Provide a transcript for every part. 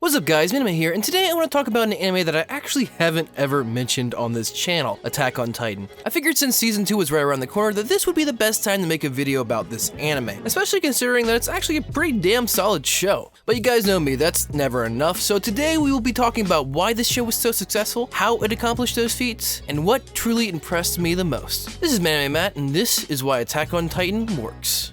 What's up guys, Manime here, and today I want to talk about an anime that I actually haven't ever mentioned on this channel, Attack on Titan. I figured since season 2 was right around the corner that this would be the best time to make a video about this anime, especially considering that it's actually a pretty damn solid show. But you guys know me, that's never enough, so today we will be talking about why this show was so successful, how it accomplished those feats, and what truly impressed me the most. This is Manime Matt, and this is why Attack on Titan works.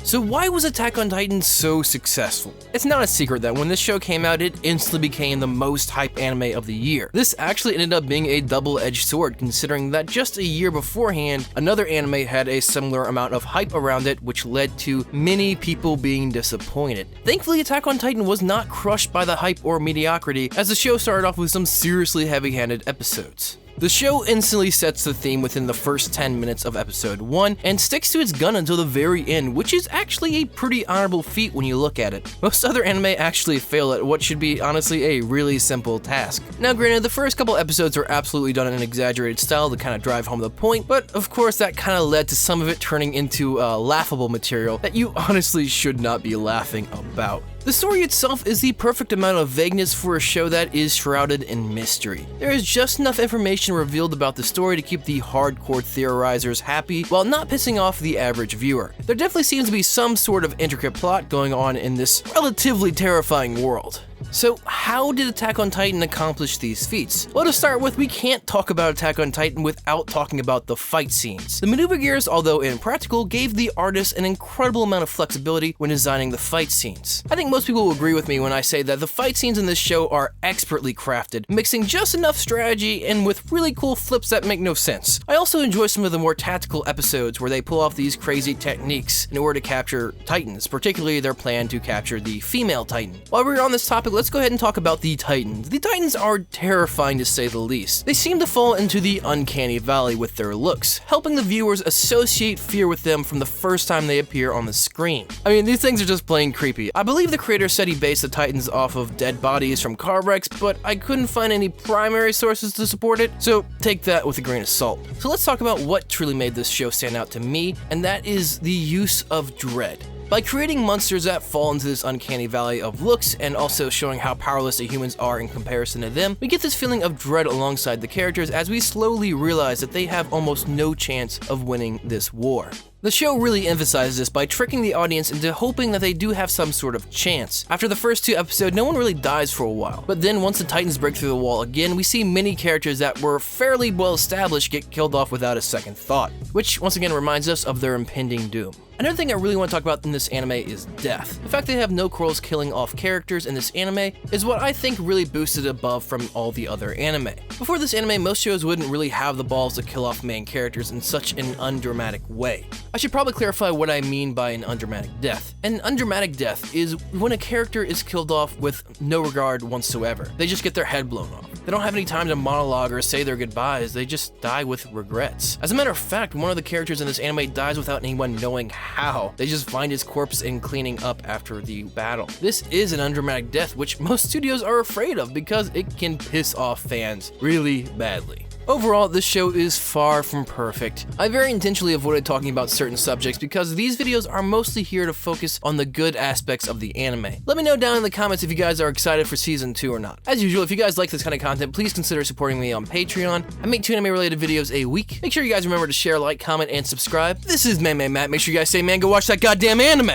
So why was Attack on Titan so successful? It's not a secret that when this show came out, it instantly became the most hyped anime of the year. This actually ended up being a double-edged sword, considering that just a year beforehand, another anime had a similar amount of hype around it, which led to many people being disappointed. Thankfully, Attack on Titan was not crushed by the hype or mediocrity, as the show started off with some seriously heavy-handed episodes. The show instantly sets the theme within the first 10 minutes of episode 1 and sticks to its gun until the very end, which is actually a pretty honorable feat when you look at it. Most other anime actually fail at what should be honestly a really simple task. Now granted, the first couple episodes are absolutely done in an exaggerated style to kind of drive home the point, but of course that kind of led to some of it turning into laughable material that you honestly should not be laughing about. The story itself is the perfect amount of vagueness for a show that is shrouded in mystery. There is just enough information revealed about the story to keep the hardcore theorizers happy while not pissing off the average viewer. There definitely seems to be some sort of intricate plot going on in this relatively terrifying world. So how did Attack on Titan accomplish these feats? Well, to start with, we can't talk about Attack on Titan without talking about the fight scenes. The maneuver gears, although impractical, gave the artists an incredible amount of flexibility when designing the fight scenes. I think most people will agree with me when I say that the fight scenes in this show are expertly crafted, mixing just enough strategy and with really cool flips that make no sense. I also enjoy some of the more tactical episodes where they pull off these crazy techniques in order to capture Titans, particularly their plan to capture the female Titan. While we're on this topic, let's go ahead and talk about the Titans. The Titans are terrifying to say the least. They seem to fall into the uncanny valley with their looks, helping the viewers associate fear with them from the first time they appear on the screen. I mean, these things are just plain creepy. I believe the creator said he based the Titans off of dead bodies from car wrecks, but I couldn't find any primary sources to support it, so take that with a grain of salt. So let's talk about what truly made this show stand out to me, and that is the use of dread. By creating monsters that fall into this uncanny valley of looks and also showing how powerless the humans are in comparison to them, we get this feeling of dread alongside the characters as we slowly realize that they have almost no chance of winning this war. The show really emphasizes this by tricking the audience into hoping that they do have some sort of chance. After the first 2 episodes, no one really dies for a while, but then once the Titans break through the wall again, we see many characters that were fairly well established get killed off without a second thought, which once again reminds us of their impending doom. Another thing I really want to talk about in this anime is death. The fact they have no quarrels killing off characters in this anime is what I think really boosted it above from all the other anime. Before this anime, most shows wouldn't really have the balls to kill off main characters in such an undramatic way. I should probably clarify what I mean by an undramatic death. An undramatic death is when a character is killed off with no regard whatsoever. They just get their head blown off. They don't have any time to monologue or say their goodbyes, they just die with regrets. As a matter of fact, one of the characters in this anime dies without anyone knowing how. They just find his corpse and cleaning up after the battle. This is an undramatic death, which most studios are afraid of because it can piss off fans really badly. Overall, this show is far from perfect. I very intentionally avoided talking about certain subjects because these videos are mostly here to focus on the good aspects of the anime. Let me know down in the comments if you guys are excited for season 2 or not. As usual, if you guys like this kind of content, please consider supporting me on Patreon. I make 2 anime related videos a week. Make sure you guys remember to share, like, comment, and subscribe. This is Man Matt. Make sure you guys say, man, go watch that goddamn anime!